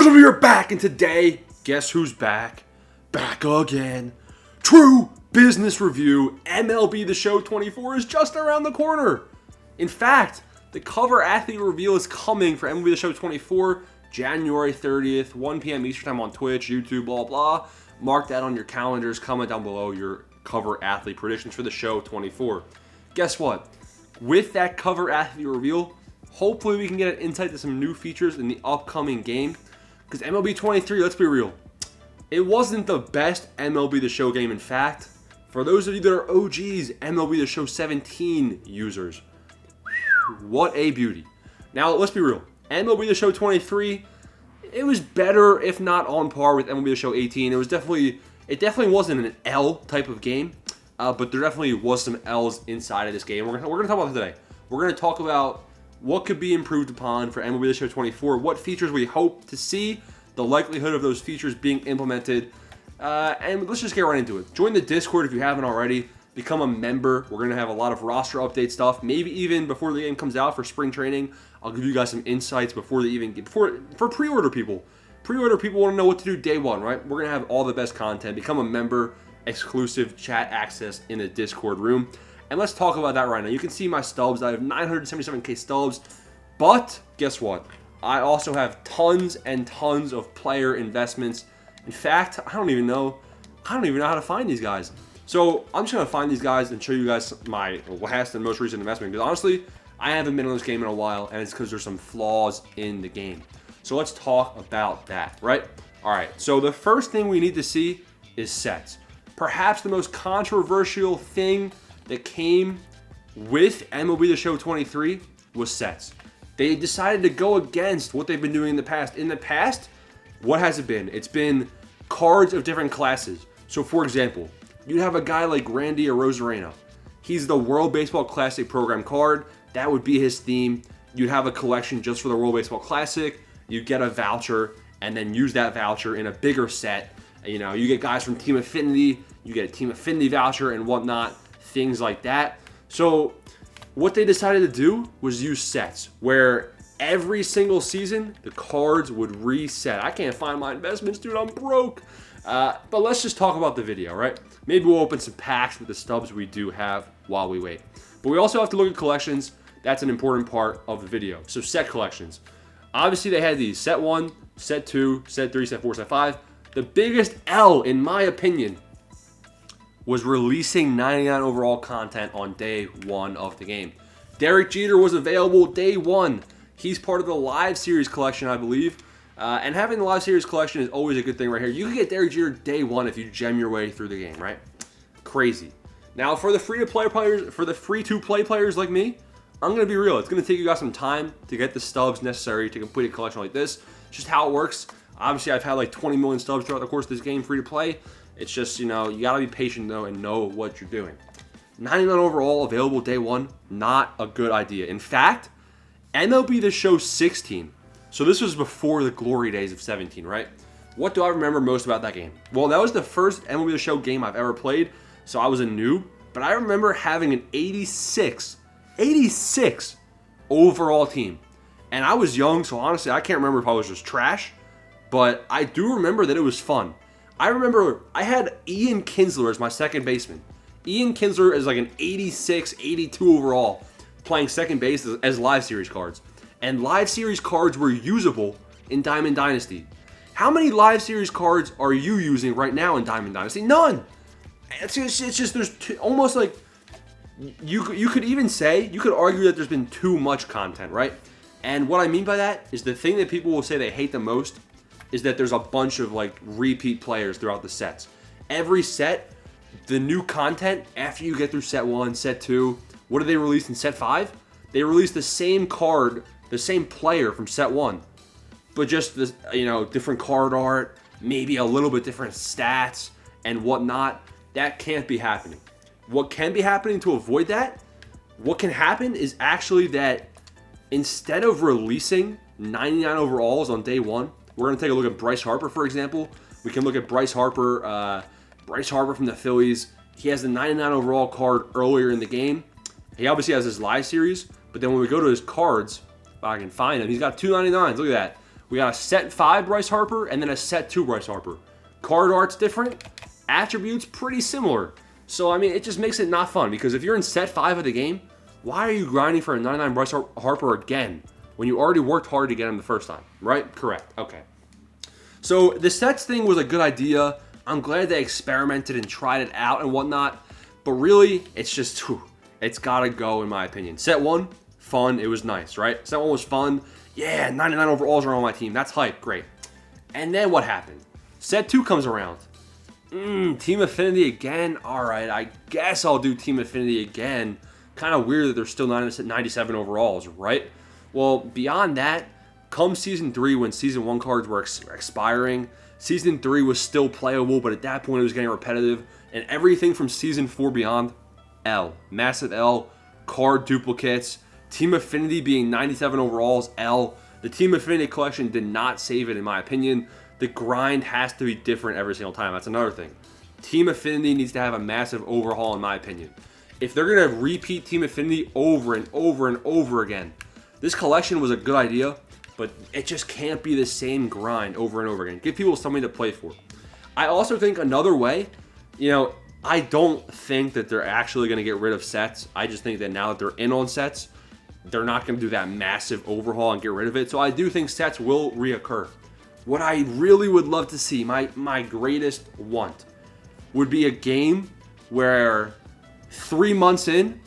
What's up, you're back, and today, guess who's back? Back again. True Business Review, MLB The Show 24 is just around the corner. In fact, the cover athlete reveal is coming for MLB The Show 24, January 30th, 1 p.m. Eastern Time on Twitch, YouTube, blah, blah. Mark that on your calendars. Comment down below your cover athlete predictions for the show 24. Guess what? With that cover athlete reveal, hopefully we can get an insight to some new features in the upcoming game. Because MLB 23, let's be real, it wasn't the best MLB The Show game. In fact, for those of you that are OGs, MLB The Show 17 users, what a beauty. Now, let's be real. MLB The Show 23, it was better, if not on par with MLB The Show 18. It definitely wasn't an L type of game, but there definitely was some L's inside of this game. We're gonna talk about it today. We're gonna talk about what could be improved upon for MLB The Show 24, what features we hope to see, the likelihood of those features being implemented, and let's just get right into it. Join the Discord if you haven't already. Become a member. We're going to have a lot of roster update stuff, maybe even before the game comes out for spring training. I'll give you guys some insights before they even get, for pre-order people. Pre-order people want to know what to do day one, right? We're going to have all the best content. Become a member, exclusive chat access in the Discord room. And let's talk about that right now. You can see my stubs. I have 977k stubs. But guess what? I also have tons and tons of player investments. In fact, I don't even know how to find these guys. So I'm just going to find these guys and show you guys my last and most recent investment. Because honestly, I haven't been on this game in a while. And it's because there's some flaws in the game. So let's talk about that, right? All right. So the first thing we need to see is sets. Perhaps the most controversial thing that came with MLB The Show 23 was sets. They decided to go against what they've been doing in the past. In the past, what has it been? It's been cards of different classes. So for example, you'd have a guy like Randy Arozarena. He's the World Baseball Classic program card. That would be his theme. You'd have a collection just for the World Baseball Classic. You get a voucher and then use that voucher in a bigger set. You know, you get guys from Team Affinity. You get a Team Affinity voucher and whatnot. Things like that. So what they decided to do was use sets where every single season the cards would reset. I can't find my investments, dude. I'm broke. But let's just talk about the video, right? Maybe we'll open some packs with the stubs we do have while we wait. But we also have to look at collections. That's an important part of the video. So set collections. Obviously they had these set 1, set 2, set 3, set 4, set 5. The biggest L, in my opinion, was releasing 99 overall content on day 1 of the game. Derek Jeter was available day 1. He's part of the live series collection, I believe. And having the live series collection is always a good thing right here. You can get Derek Jeter day 1 if you gem your way through the game, right? Crazy. Now for the free-to-play players like me, I'm going to be real. It's going to take you guys some time to get the stubs necessary to complete a collection like this. It's just how it works. Obviously, I've had like 20 million stubs throughout the course of this game free to play. It's just, you know, you got to be patient, though, and know what you're doing. 99 overall, available day 1, not a good idea. In fact, MLB The Show 16, so this was before the glory days of 17, right? What do I remember most about that game? Well, that was the first MLB The Show game I've ever played, so I was a noob. But I remember having an 86 overall team. And I was young, so honestly, I can't remember if I was just trash. But I do remember that it was fun. I remember I had Ian Kinsler as my second baseman. Ian Kinsler is like an 86, 82 overall, playing second base as live series cards. And live series cards were usable in Diamond Dynasty. How many live series cards are you using right now in Diamond Dynasty? None. It's just there's almost like, you could even say, you could argue that there's been too much content, right? And what I mean by that is the thing that people will say they hate the most is that there's a bunch of like repeat players throughout the sets. Every set, the new content after you get through set 1, set 2, what did they release in set 5? They released the same card, the same player from set 1, but just this, you know, different card art, maybe a little bit different stats and whatnot. That can't be happening. What can be happening to avoid that? What can happen is actually that instead of releasing 99 overalls on day 1, we're going to take a look at Bryce Harper, for example. We can look at Bryce Harper from the Phillies. He has the 99 overall card earlier in the game. He obviously has his live series, but then when we go to his cards, if I can find him, he's got 299s. Look at that. We got a set 5 Bryce Harper and then a set 2 Bryce Harper. Card art's different. Attributes pretty similar. So, I mean, it just makes it not fun because if you're in set 5 of the game, why are you grinding for a 99 Bryce Harper again when you already worked hard to get him the first time? Right? Correct. Okay. So, the sets thing was a good idea. I'm glad they experimented and tried it out and whatnot. But really, it's just, it's got to go in my opinion. Set 1, fun. It was nice, right? Set 1 was fun. Yeah, 99 overalls are on my team. That's hype. Great. And then what happened? Set 2 comes around. Team Affinity again? Alright, I guess I'll do Team Affinity again. Kind of weird that they're still 97 overalls, right? Well, beyond that, come Season 3 when Season 1 cards were expiring, Season 3 was still playable, but at that point it was getting repetitive. And everything from Season 4 beyond, L. Massive L, card duplicates, Team Affinity being 97 overalls, L. The Team Affinity collection did not save it in my opinion. The grind has to be different every single time. That's another thing. Team Affinity needs to have a massive overhaul in my opinion. If they're going to repeat Team Affinity over and over and over again, this collection was a good idea, but it just can't be the same grind over and over again. Give people something to play for. I also think another way, I don't think that they're actually going to get rid of sets. I just think that now that they're in on sets, they're not going to do that massive overhaul and get rid of it. So I do think sets will reoccur. What I really would love to see, my greatest want, would be a game where 3 months in,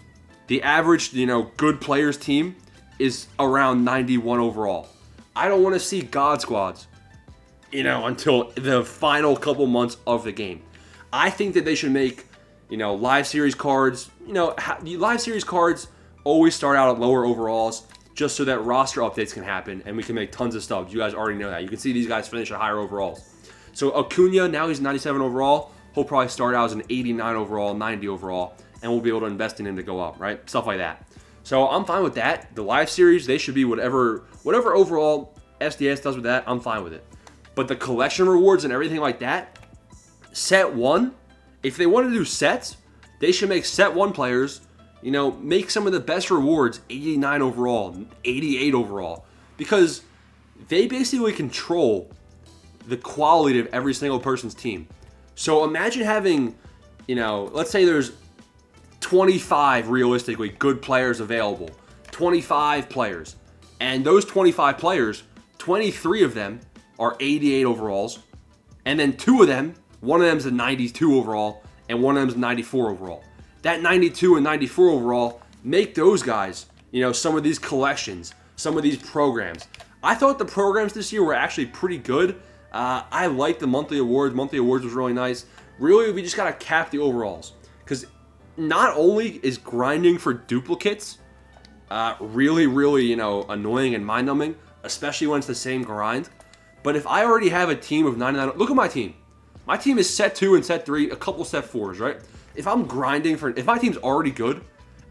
the average, good players team is around 91 overall. I don't want to see God Squads, until the final couple months of the game. I think that they should make, live series cards. Live series cards always start out at lower overalls just so that roster updates can happen and we can make tons of stubs. You guys already know that. You can see these guys finish at higher overalls. So Acuna, now he's 97 overall. He'll probably start out as an 89 overall, 90 overall, and we'll be able to invest in him to go up, right? Stuff like that. So I'm fine with that. The live series, they should be whatever overall SDS does with that, I'm fine with it. But the collection rewards and everything like that, set 1, if they want to do sets, they should make set 1 players, make some of the best rewards 89 overall, 88 overall, because they basically control the quality of every single person's team. So imagine having, let's say there's 25 realistically good players available, 25 players, and those 25 players, 23 of them are 88 overalls, and then 2 of them, one of them's a 92 overall, and one of them's a 94 overall. That 92 and 94 overall make those guys, some of these collections, some of these programs. I thought the programs this year were actually pretty good. I liked the monthly awards. Monthly awards was really nice. Really, we just got to cap the overalls. Because not only is grinding for duplicates really, really, annoying and mind-numbing, especially when it's the same grind, but if I already have a team of 99, look at my team. My team is set 2 and set 3, a couple set 4s, right? If I'm grinding if my team's already good,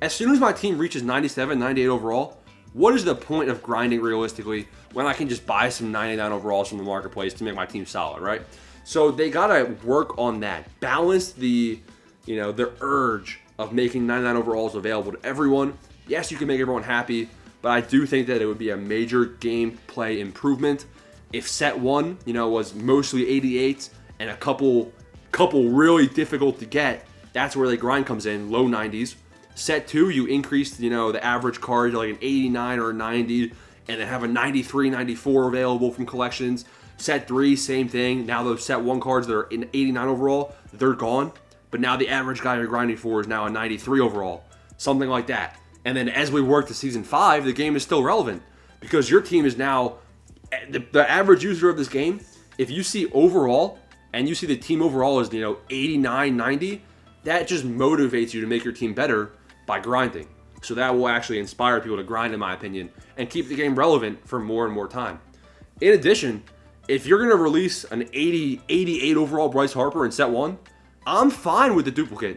as soon as my team reaches 97, 98 overall, what is the point of grinding realistically when I can just buy some 99 overalls from the marketplace to make my team solid, right? So they gotta work on that. Balance the urge of making 99 overalls available to everyone. Yes, you can make everyone happy, but I do think that it would be a major gameplay improvement if set 1, was mostly 88s and a couple really difficult to get. That's where the grind comes in, low 90s. Set 2, you increase, the average card to like an 89 or a 90, and then have a 93, 94 available from collections. Set 3, same thing. Now those set 1 cards that are in 89 overall, they're gone. But now the average guy you're grinding for is now a 93 overall. Something like that. And then as we work to Season 5, the game is still relevant. Because your team is now, the average user of this game, if you see overall, and you see the team overall is, 89, 90, that just motivates you to make your team better by grinding. So that will actually inspire people to grind, in my opinion, and keep the game relevant for more and more time. In addition, if you're going to release an 88 overall Bryce Harper in set 1, I'm fine with the duplicate.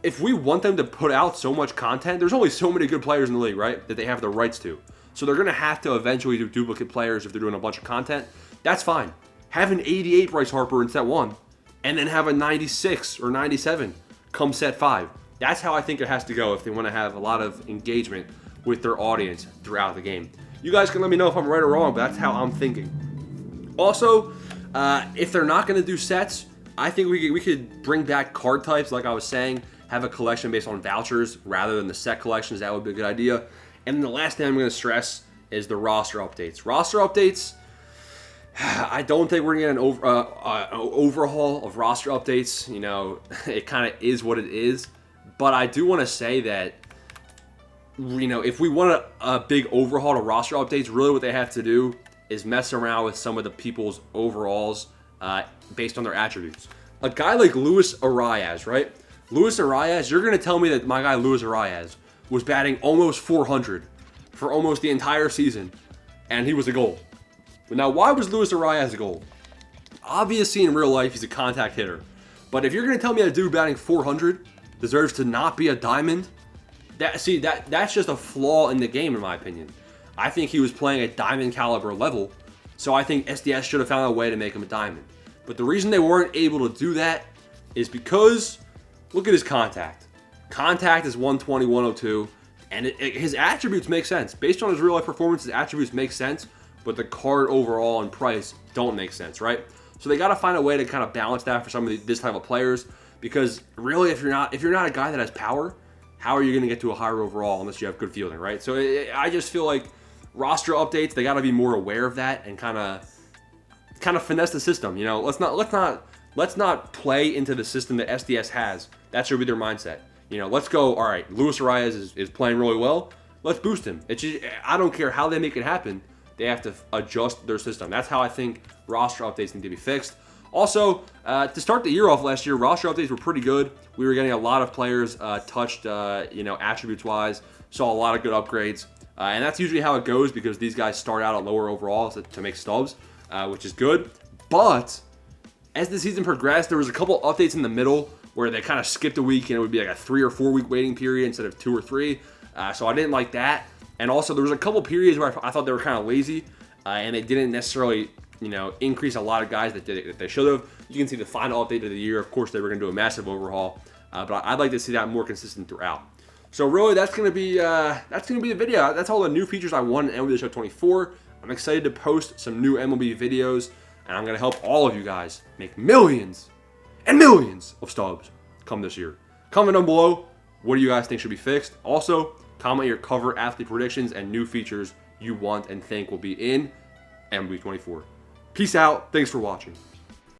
If we want them to put out so much content, there's only so many good players in the league, right, that they have the rights to. So they're going to have to eventually do duplicate players if they're doing a bunch of content. That's fine. Have an 88 Bryce Harper in set 1, and then have a 96 or 97 come set 5. That's how I think it has to go if they want to have a lot of engagement with their audience throughout the game. You guys can let me know if I'm right or wrong, but that's how I'm thinking. Also, if they're not going to do sets, I think we could bring back card types, like I was saying, have a collection based on vouchers rather than the set collections. That would be a good idea. And then the last thing I'm going to stress is the roster updates. Roster updates, I don't think we're going to get an overhaul of roster updates. You know, it kind of is what it is. But I do want to say that, you know, if we want a big overhaul to roster updates, really what they have to do is mess around with some of the people's overalls based on their attributes. A guy like Luis Arias, right? Luis Arias, you're going to tell me that my guy Luis Arias was batting almost 400 for almost the entire season, and he was a gold. But now, why was Luis Arias a gold? Obviously, in real life, he's a contact hitter. But if you're going to tell me a dude batting 400 deserves to not be a diamond, that's just a flaw in the game, in my opinion. I think he was playing at diamond caliber level, so I think SDS should have found a way to make him a diamond. But the reason they weren't able to do that is because, look at his contact. Contact is 120, 102, and his attributes make sense. Based on his real life performance, his attributes make sense, but the card overall and price don't make sense, right? So they got to find a way to kind of balance that for some of this type of players, because really, if you're not a guy that has power, how are you going to get to a higher overall unless you have good fielding, right? So I just feel like roster updates, they got to be more aware of that and kind of finesse the system. You know, let's not play into the system that SDS has. That should be their mindset. You know, let's go. All right, Luis Arias is playing really well. Let's boost him. I don't care how they make it happen. They have to adjust their system. That's how I think roster updates need to be fixed. Also, to start the year off last year, roster updates were pretty good. We were getting a lot of players touched, attributes-wise. Saw a lot of good upgrades. And that's usually how it goes because these guys start out at lower overalls to make stubs, which is good. But as the season progressed, there was a couple updates in the middle where they kind of skipped a week and it would be like a 3 or 4 week waiting period instead of 2 or 3. So I didn't like that. And also there was a couple periods where I thought they were kind of lazy and they didn't necessarily, increase a lot of guys that they should have. You can see the final update of the year. Of course, they were going to do a massive overhaul, but I'd like to see that more consistent throughout. So really, that's going to be the video. That's all the new features I want in MLB The Show 24. I'm excited to post some new MLB videos, and I'm going to help all of you guys make millions and millions of stubs come this year. Comment down below, what do you guys think should be fixed? Also, comment your cover athlete predictions and new features you want and think will be in MLB 24. Peace out. Thanks for watching.